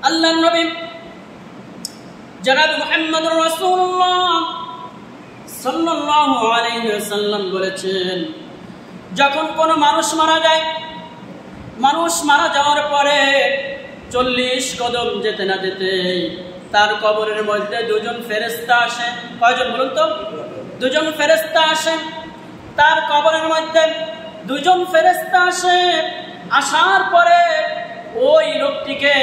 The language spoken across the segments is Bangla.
আল্লাহর নবী জনাব মুহাম্মদুর রাসূলুল্লাহ সাল্লাল্লাহু আলাইহি ওয়াসাল্লাম বলেছেন, যখন কোনো মানুষ মারা যায়, মানুষ মারা যাওয়ার পরে 40 কদম যেতে না যেতেই তার কবরের মধ্যে দুজন ফেরেশতা আসে। কয়জন বলুন তো? দুজন ফেরেশতা আসে। তার কবরের মধ্যে দুজন ফেরেশতা আসে। আসার পরে ওই লোকটিকে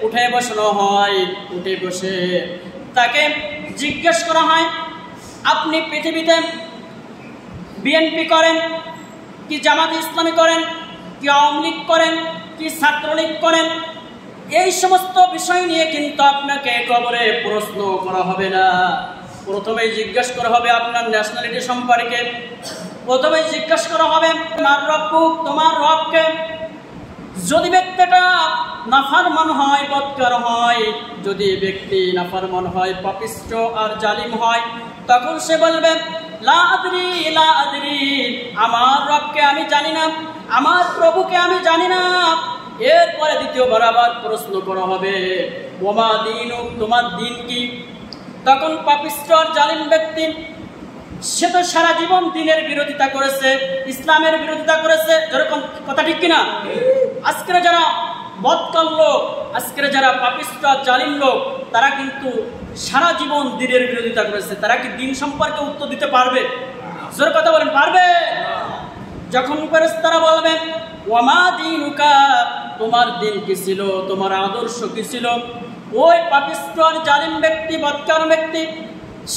উঠে বসানো হয়। উঠে বসে তাকে জিজ্ঞেস করা হয়, আপনি পৃথিবীতে বিএনপি করেন কি জামাতে ইসলামী করেন কি আওয়ামী লীগ করেন কি ছাত্রলীগ করেন? এই সমস্ত বিষয় নিয়ে কিন্তু আপনাকে কবরে প্রশ্ন করা হবে না। প্রথমেই জিজ্ঞেস করা হবে আপনার ন্যাশনালিটি সম্পর্কে। প্রথমেই জিজ্ঞেস করা হবে তোমার রব্বুক, তোমার রবকে। যদি ব্যক্তিটা নাফরমান হয়, বদকার হয়, যদি ব্যক্তি নাফরমান হয়, পাপিষ্ঠ আর জালিম হয়, তখন সে বলবে লা আদরি লা আদরি, আমার রবকে আমি জানি না, আমার প্রভুকে আমি জানি না। এরপরে দ্বিতীয়বার আবার প্রশ্ন করা হবে ওমা দীনুক, তোমার দিন কি? তখন পাপিষ্ঠ আর জালিম ব্যক্তি, সে তো সারা জীবন দিনের বিরোধিতা করেছে, ইসলামের বিরোধিতা করেছে। যেরকম কথা ঠিক কিনা? আজকের যারা বদকার লোক, আজকের যারা পাপিষ্ঠ জালিম লোক, তারা কিন্তু সারা জীবন দিনের বিরোধিতা করেছে। তারা কি দিন সম্পর্কে উত্তর দিতে পারবে? জোর কথা বলেন, পারবে? যখন ফেরেশতারা বলবে ওয়ামা দীনুকা, তোমার দিন কি ছিল, তোমার আদর্শ কি ছিল, ওই পাপিষ্ঠ আর জালিম ব্যক্তি, বদকার ব্যক্তি,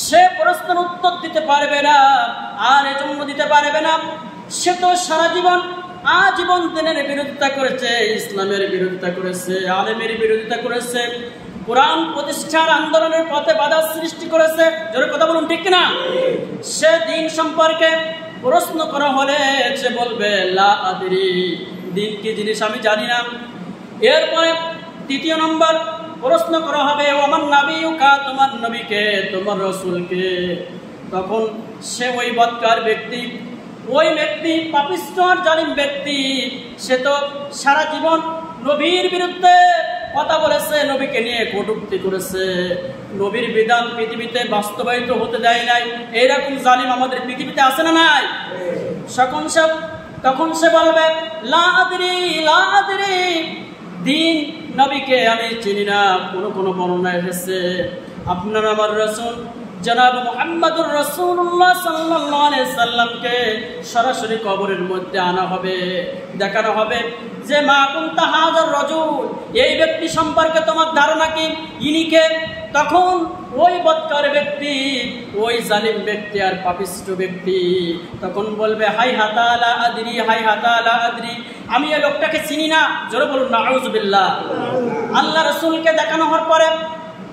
সে প্রশ্নের উত্তর দিতে পারবে না। আর এজন্য দিতে পারবে না, সে তো সারা জীবন আজীবন দিনের বিরোধিতা করেছে, ইসলামের বিরোধিতা করেছে, আলেমের বিরোধিতা করেছে, কোরআন প্রতিষ্ঠার আন্দোলনের পথে বাধা সৃষ্টি করেছে। জোরে কথা বলুন, ঠিক কিনা? সে দিন সম্পর্কে প্রশ্ন করা হলে সে বলবে লা আদরি, দিন কি জিনিস আমি জানি না। এরপরে তৃতীয় নম্বর প্রশ্ন করা হবে ওমান নাবিয়ুকা, তোমার নবীকে, তোমার রাসূলকে। তখন সে ওই বদকার ব্যক্তি, ওই ব্যক্তি পাপিষ্ঠ আর জালিম ব্যক্তি, সে তো সারা জীবন নবীর বিরুদ্ধে কথা বলেছে, নবীকে নিয়ে কটূক্তি করেছে, নবীর বিধান পৃথিবীতে বাস্তবায়িত হতে দেয় নাই। এইরকম জালিম আমাদের পৃথিবীতে আছে না নাই? তখন সে বলবে লা আদরি লা আদরি, দিন নবীকে আমি চিনি না। কোনো বর্ণনায় এসেছে আপনার আমার রাসূল জনাব মুহাম্মদুর রাসূলুল্লাহ সাল্লাল্লাহু আলাইহি সাল্লামকে সরাসরি কবরের মধ্যে আনা হবে, দেখানো হবে যে মা কুনতা হাযার রাজুল, এই ব্যক্তি সম্পর্কে তোমার ধারণা কি, ইনি কে? তখন ওই বদকার ব্যক্তি, ওই জালিম ব্যক্তি আর পাপিষ্ঠ ব্যক্তি তখন বলবে হাই হাতা লা আদরি, হাই হাতা লা আদরি, আমি এই লোকটাকে চিনি না। জোরে বলুন নাউযুবিল্লাহ। আল্লাহ রাসূলকে দেখানো হওয়ার পরে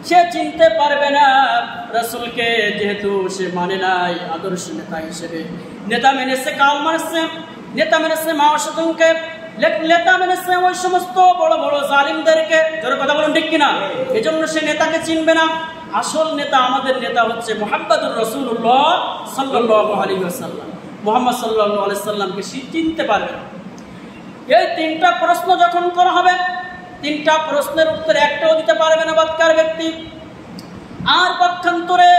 সে চিনতে পারবে না রাসূলকে, যেহেতু সে মানে নাই আদর্শ নেতা হিসেবে। নেতা মেনেছে কাল মারছে, নেতা মেনেছে মাও সাধুকে, নেতা মেনেছে ওই সমস্ত বড় বড় জালিমদেরকে। জোরে কথা বলুন, ঠিক কিনা? এজন্য সে নেতাকে চিনবে না। আসল নেতা, আমাদের নেতা হচ্ছে মুহাম্মদুর রাসূলুল্লাহ সাল্লাল্লাহু আলাইহি ওয়াসাল্লাম। মুহাম্মদ সাল্লাল্লাহু আলাইহি ওয়াসাল্লামকে সে চিনতে পারবে না। এই তিনটা প্রশ্ন যখন করা হবে, তিনটা প্রশ্নের উত্তর একটাও দিতে পারবে না বদকার ব্যক্তি। আর পক্ষান্তরে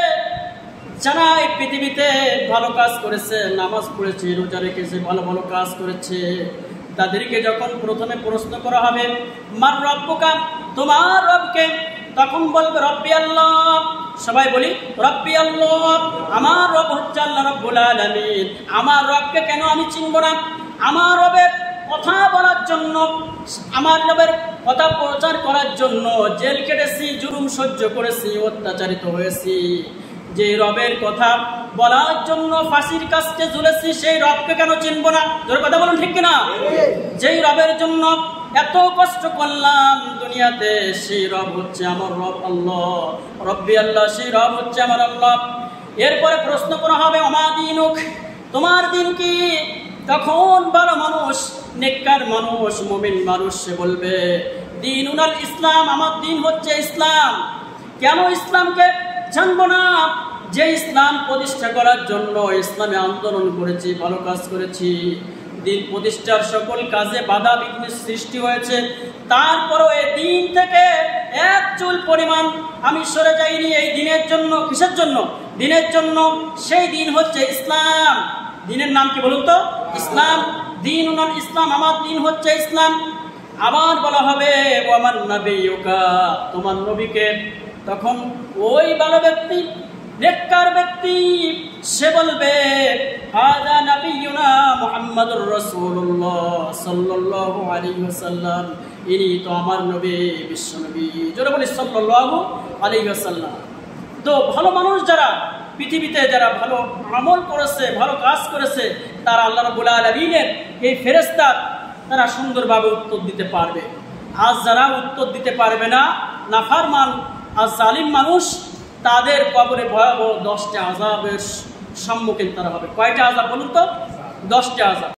যারা এই পৃথিবীতে ভালো কাজ করেছে, নামাজ পড়েছে, রোজা রেখেছে, ভালো ভালো কাজ করেছে, তাদেরকে যখন প্রথমে প্রশ্ন করা হবে মার রব্বুকা, তোমার রবকে, তখন বলবে রব্বি আল্লাহ। সবাই বলি রব্বি আল্লাহ, আমার রব হচ্ছে আল্লাহ রাব্বুল আলামিন। আমার রবকে কেন আমি চিনব না? আমার রবের কথা বলার জন্য, আমার রবের কথা প্রচার করার জন্য জেল কেটেছি, জুলুম সহ্য করেছি, অত্যাচারিত হয়েছি। যে রবের কথা বলার জন্য ফাঁসির কাছে ঝুলেছি, সেই রবকে কেন চিনব না? জোরে কথা বলুন, ঠিক কিনা? যেই রবের জন্য এত কষ্ট করলাম দুনিয়াতে, সেই রব হচ্ছে আমার রব আল্লাহ, রব্বি আল্লাহ, সেই রব হচ্ছে আমার আল্লাহ। এরপরে প্রশ্ন করা হবে ওমা দীনুক, তোমার দিন কি? তখন ভালো মানুষ, নেককার মানুষ, মুমিন মানুষ সে বলবে দীনুল ইসলাম, আমার দিন হচ্ছে ইসলাম। কেন ইসলামকে জানবো না? যে ইসলাম প্রতিষ্ঠা করার জন্য ইসলামে আন্দোলন করেছি, ভালো কাজ করেছি, দিন প্রতিষ্ঠার সকল কাজে বাধা বিঘ্ন সৃষ্টি হয়েছে, তারপরও এই দিন থেকে চুল পরিমাণ আমি সরে যাইনি এই দিনের জন্য। কিসের জন্য? দিনের জন্য। সেই দিন হচ্ছে ইসলাম। দিনের নাম কি বলুন তো? ইসলাম। দিন উনার ইসলাম, আমার দিন হচ্ছে ইসলাম। আবার বলা হবে ওয়ামান নাবিয়ুকা, তোমার নবীকে। তখন ওই ভালো ব্যক্তি, নেককার ব্যক্তি, সে বলবে হাযা নাবিয়ুনা মুহাম্মাদুর রাসূলুল্লাহ সাল্লাল্লাহু আলাইহি ওয়াসাল্লাম, ইনি তো আমার নবী, বিশ্ব নবী। জোরে বলি সাল্লাল্লাহু আলাইহি ওয়াসাল্লাম। তো ভালো মানুষ যারা পৃথিবীতে যারা ভালো আমল করেছে, ভালো কাজ করেছে, তারা আল্লাহ রাব্বুল আলামিনের এই ফেরেশতা তারা সুন্দরভাবে উত্তর দিতে পারবে। আজ যারা উত্তর দিতে পারবে না, নাফরমান আর জালিম মানুষ, তাদের কবরে ভয়াবহ 10টা আযাবের সম্মুখীন তারা হবে। কয়টা আযাব বলুন তো? 10টা আযাব।